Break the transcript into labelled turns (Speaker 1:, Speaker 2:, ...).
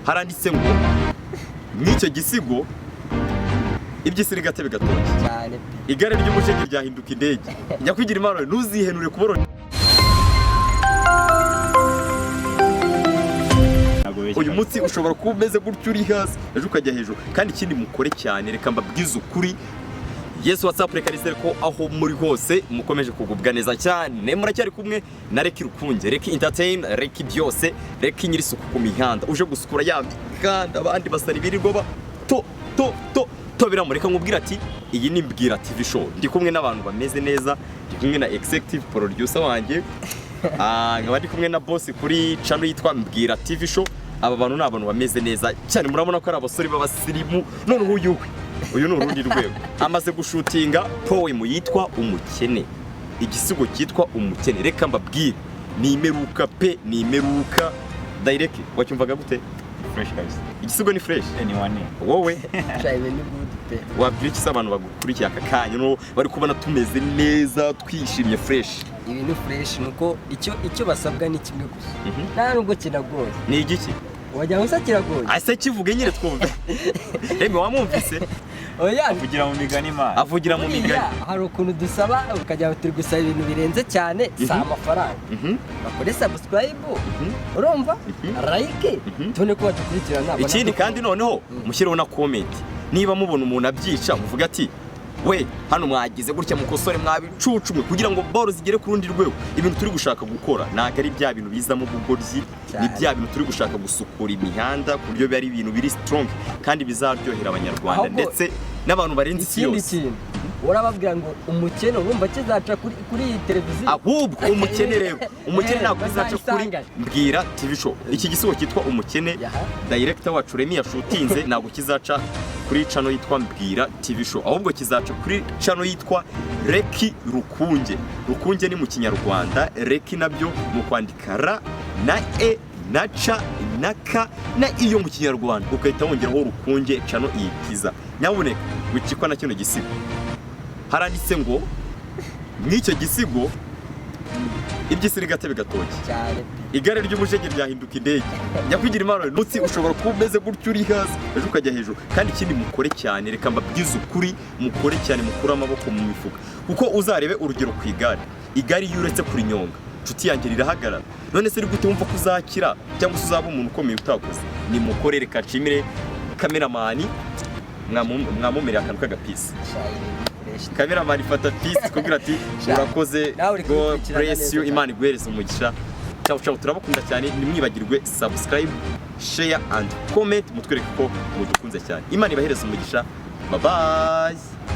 Speaker 1: haranditse ngo n'icyo gisigo iby'isirigate bigatoki
Speaker 2: cyane.
Speaker 1: igare ry'umushege ryahinduka indege. Njya kwigira impano ntuzihenure kuborora. Uyu munsi ushobora kuba umeze gutyo uri hasi ejo ukajya hejuru, kandi ikindi mukore cyane, reka mbabwize ukuri. Yesu WhatsApp reka nizere ko aho muri hose mukomeje kugubwa neza cyane. Muracyari kumwe na Recki Rukunge, Recki entertain, Recki byose, Recki nyiri suku ku mihanda, uje gusukura ya mihanda abandi basari birirwa to biramureka nkubwira ati iyi ni Mbwira TV show. Ndi kumwe n'abantu bameze neza, ndi kumwe na executive producer wanjye, nkaba ndi kumwe na boss kuri channel yitwa Mbwira TV show. Aba bantu ni abantu bameze neza cyane, murabona ko ari abasore b'abasirimu. Noneho uyu ni urundi rwego, amaze gushutinga poem yitwa Umukene, igisigo cyitwa Umukene. Reka mbabwire ni imeruka pe, ni imeruka direct. Wacyumvaga gute?
Speaker 3: Fresh guys.
Speaker 1: Igisigo ni fresh.
Speaker 3: Anyone.
Speaker 1: Wowe
Speaker 2: Cyane ni good pe.
Speaker 1: wabwira iki abantu bagukurikiye aka kanya no bari kubona tumeze neza twishimye fresh?
Speaker 2: Ibintu fresh nuko icyo basabwa ni kimwe gusa. Nta nubwo kinagoye.
Speaker 1: Ni igiki?
Speaker 2: Wajya gusa kiragoye.
Speaker 1: Ase kivuge nyine twumve. Eme wamwumvise?
Speaker 2: Oya,
Speaker 3: Avugira mu migani ma.
Speaker 1: Avugira mu migani.
Speaker 2: Hari ukuntu dusaba ukajya turi gusaba ibintu birenze cyane sa amafaranga. Bakore subscribe. Urumva? Like. Tone ko batukurikirana.
Speaker 1: Ikindi kandi noneho mushyiraho na comment. Niba mubona umuntu abyica muvuga ati we hano mwagize gutya mukosore mwabicucumwe kugira ngo boro zigere ku rundi rwego. Ibintu turi gushaka gukora naga ari bya bintu bizamo ubugoryi, ni bya bintu turi gushaka gusukura imihanda ku buryo bari ibintu biri strong kandi bizaryohera abanyarwanda ndetse n'abantu barenze isi yose.
Speaker 2: Urababwira ngo umukene urumva kizaca kuri televiziyo.
Speaker 1: Ahubwo umukene rero, umukene ntabwo bizaca kuri Mbwira TV show. Iki gisigo cyitwa Umukene, director wacu Remy yashutinze, ntabwo kizaca kuri channel yitwa Mbwira TV show, ahubwo kizaca kuri channel yitwa Recki Rukunge. Rukunge ni mu Kinyarwanda, Recki nabyo mu kwandika ra na e na ca na ka na iyo mu Kinyarwanda ukahita wongeraho Rukunge channel iyikiza. Nyabuneka wicikwa na kino gisigo haranditse ngo n'icyo gisigo iby'isirigate bigatoki
Speaker 2: cyane.
Speaker 1: igare ry'umushege ryahinduka indege. Njya kwigira impano munsi ushobora kuba umeze gutyo uri hasi ejo ukajya hejuru, kandi ikindi mukore cyane, reka mbabwize ukuri, mukore cyane, mukure amaboko mu mifuka, kuko uzarebe urugero ku igare iyo uretse kurinyonga nshuti yanjye rirahagarara. None se gute wumva ko uzakira cyangwa se uzaba umuntu ukomeye utakoze? Ni mukore. Reka nshimire kameramani mwamumereye akantu k'agapisi. Kameramani fata pisi kugira ati urakoze, God bless you, Imana iguhereze umugisha. Ciao turabakunda cyane, nimwibagirwe subscribe, share and comment, mutwereke ko mudukunze cyane. Imana ibahereze umugisha. Bye bye.